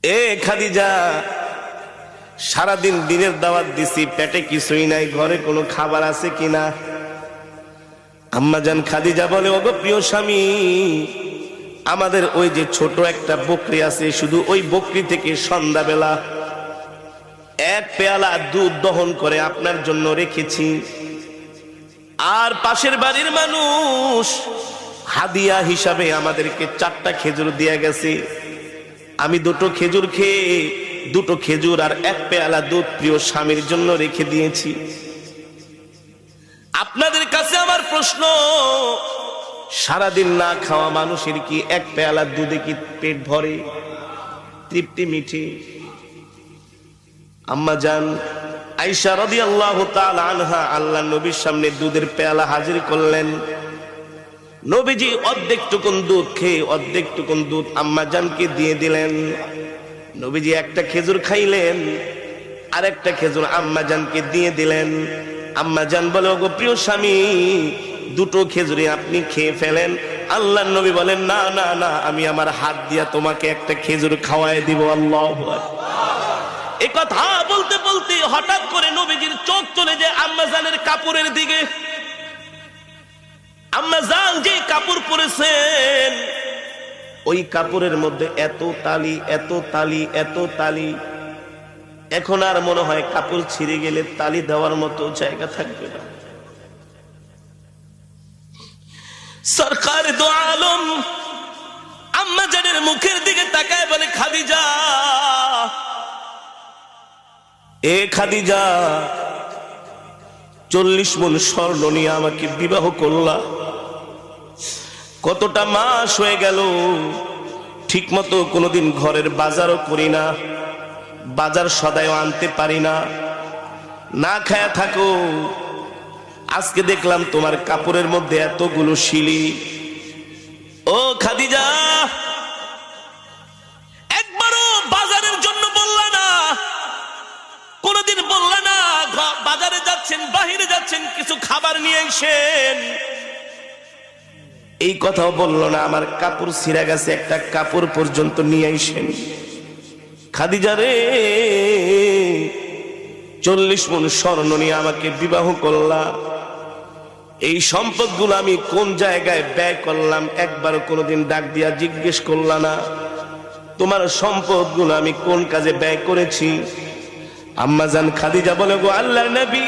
এ খাদিজা, সারাদিন দিনের দাওয়াত দিছি, পেটে কিছুই নাই, ঘরে কোনো খাবার আছে কিনা? আম্মাজান খাদিজা বলে, ওগো প্রিয় স্বামী, আমাদের ওই যে ছোট একটা বকরি আছে, শুধু ওই বকরি থেকে সন্ধ্যাবেলা এক পেয়ালা দুধ দহন করে আপনার জন্য রেখেছি। আর পাশের বাড়ির মানুষ হাদিয়া হিসাবে আমাদেরকে 4টা খেজুর দিয়ে গেছে। আমি 2টো খেজুর খেয়ে 2টো খেজুর আর এক পেয়ালা দুধ প্রিয় স্বামীর জন্য রেখে দিয়েছি। আপনাদের কাছে আমার প্রশ্ন, সারাদিন না খাওয়া মানুষের কি এক পেয়ালা দুধে কি পেট ভরে, তৃপ্তি মিঠে? আম্মা জান আয়েশা রাদিয়াল্লাহু তাআলা আনহা আল্লাহর নবীর সামনে দুধের পেয়ালা হাজির করলেন। নবীজি অর্ধেক টুকুন দুধ খেয়ে অর্ধেক টুকুন দুধ আম্মা জানকে দিয়ে দিলেন। নবীজি একটা খেজুর খাইলেন, আর একটা খেজুর আম্মা জানকে দিয়ে দিলেন। আম্মা জান বলে, ওগো প্রিয় স্বামী, 2টো খেজুরি আপনি খেয়ে ফেলেন। আল্লাহর নবী বলেন, না না না, আমি আমার হাত দিয়া তোমাকে একটা খেজুর খাওয়ায় দিব। আল্লাহু আকবার। এই কথা বলতে বলতে হঠাৎ করে নবীজির চোখ চলে যায় আম্মা জানের কাপড়ের দিকে। আম্মা জান যে কাপড় পরেছেন, ওই কাপড়ের মধ্যে এত তালি, এত তালি, এত তালি, এখন আর মনে হয় কাপড় ছিঁড়ে গেলে তালি দেওয়ার মতো জায়গা থাকবে না। সরকার দো আলম আম্মা জানের মুখের দিকে তাকায় বলে, খাদিজা, এ খাদিজা, 40 মণ স্বর্ণ নিয়ে আমাকে বিবাহ করলা, কতটা মাস হয়ে গেল, ঠিক মতো কোনোদিন ঘরের বাজারও করি না, বাজার সদাইও আনতে পারি না, না খায়া থাকো। আজকে দেখলাম তোমার কাপড়ের মধ্যে এতগুলো শিলি। ও খাদিজা, একবারও বাজারের জন্য বললা না, কোনদিন বললা না বাজারে যাচ্ছেন, বাহিরে যাচ্ছেন, কিছু খাবার নিয়ে আসেন, এই কথাও বললো না। আমার কাপড় ছিঁড়া গেছে, একটা কাপড় পর্যন্ত নিয়ে আসেন। খাদিজা রে, 40 মণ স্বর্ণ নিয়ে আমাকে বিবাহ করলা, এই সম্পদগুলো আমি কোন জায়গায় ব্যয় করলাম একবার কোনোদিন ডাক দিয়া জিজ্ঞেস করলা না? তোমার সম্পদগুলো আমি কোন কাজে ব্যয় করেছি? আম্মা জান খাদিজা বলে, গো আল্লাহর নবী,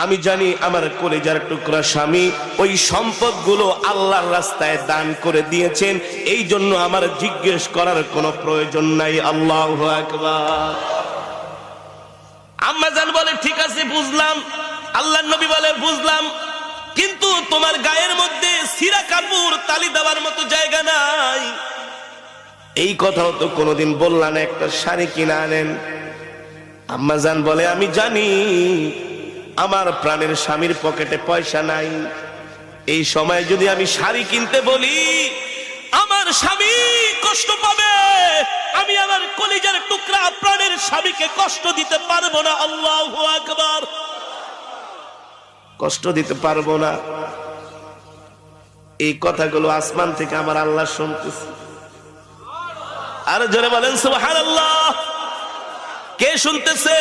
আমি জানি আমার কলিজার টুকরা স্বামী ওই সম্পদগুলো আল্লাহর রাস্তায় দান করে দিয়েছেন, এই জন্য আমার জিজ্ঞেস করার কোনো প্রয়োজন নাই। আল্লাহু আকবার। আম্মা জান বলে, ঠিক আছে বুঝলাম। আল্লাহর নবী বলে, বুঝলাম, কিন্তু তোমার গায়ের মধ্যে ছিঁড়া কাপড় তালি দেওয়ার মতো জায়গা নাই, এই কথাও তো কোনোদিন বললা না, একটা শাড়ি কিনে আনেন। আম্মা জান বলে, আমি জানি আমার প্রাণের স্বামীর পকেটে পয়সা নাই, এই সময় যদি আমি শাড়ি কিনতে বলি আমার স্বামী কষ্ট পাবে, আমি আমার কলিজার টুকরা প্রাণের স্বামীকে কষ্ট দিতে পারবো না। আল্লাহু আকবার। কষ্ট দিতে পারবো না, এই কথাগুলো আসমান থেকে আমার আল্লাহ শুনতেছে। আর জোরে বলেন সুবহানাল্লাহ। কে শুনতেছে?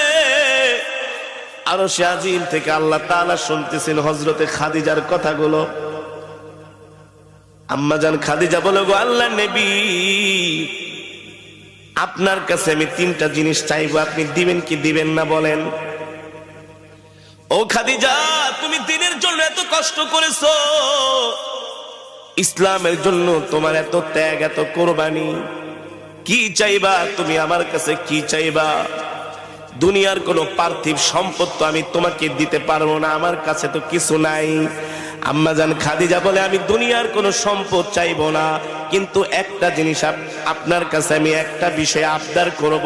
আরশে আজিম থেকে আল্লাহ তাআলা শুনতেছেন হযরতে খাদিজার কথাগুলো। আম্মা জান খাদিজা বলে, গো আল্লাহর নবী, আপনার কাছে আমি 3টা জিনিস চাইবো, আপনি দিবেন কি দিবেন না বলেন? ও খাদিজা, তুমি দিনের জন্য এত কষ্ট করেছো, ইসলামের জন্য তোমার এত ত্যাগ, এত কোরবানি, কি চাইবা তুমি আমার কাছে? কি চাইবা? দুনিয়ার কোনো পার্থিব সম্পদ তো আমি তোমাকে দিতে পারবো না, আমার কাছে তো কিছু নাই। আম্মা জান খাদিজা বলে, আমি দুনিয়ার কোনো সম্পদ চাইবো না, কিন্তু একটা জিনিস আপনার কাছে আমি একটা বিষয় আবদার করব,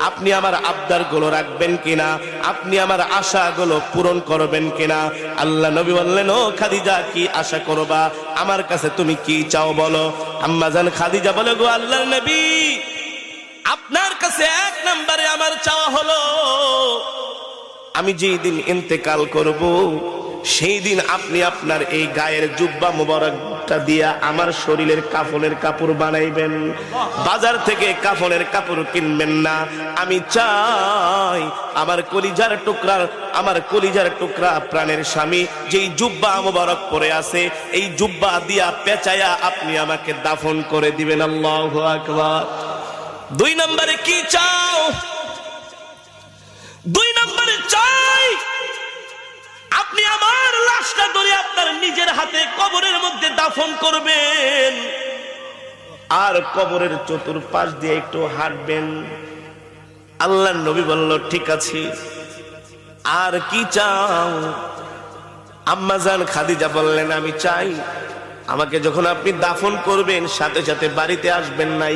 আপনি আমার আবদারগুলো রাখবেন কিনা, আপনি আমার আশাগুলো পূরণ করবেন কিনা? আল্লাহ নবী বললেন, ও খাদিজা, কি আশা করবা? আমার কাছে তুমি কি চাও বলো? আম্মা জান খাদিজা বলে, গো আল্লাহর নবী, আপনার কাছে 1 নম্বরে আমার চাওয়া হলো, আমি যেই দিন ইন্তেকাল করব সেই দিন আপনি আপনার এই গায়ের জুব্বা মুবারক চুটটা দিয়া আমার শরীরের কাফনের কাপড় বানাইবেন। বাজার থেকে কাফনের কাপড় কিনবেন না। আমি চাই আমার কলিজার টুকরা প্রাণের স্বামী যেই জুব্বা মোবারক পরে আছে, এই জুব্বা দিয়া পেঁচায়া আপনি আমাকে দাফন করে দিবেন। আল্লাহু আকবার। 2 নম্বরে কি চাও? 2 নম্বরে চাই আপনি আমার লাশটা ধরে আপনার নিজের হাতে কবরের মধ্যে দাফন করবেন, আর কবরের চতুর্পাশ দিয়ে একটু হাঁটবেন। আল্লাহর নবী বলল, ঠিক আছে, আর কি চাও? আম্মা জান খাদিজা বললেন, আমি চাই আমাকে যখন আপনি দাফন করবেন সাথে সাথে বাড়িতে আসবেন না,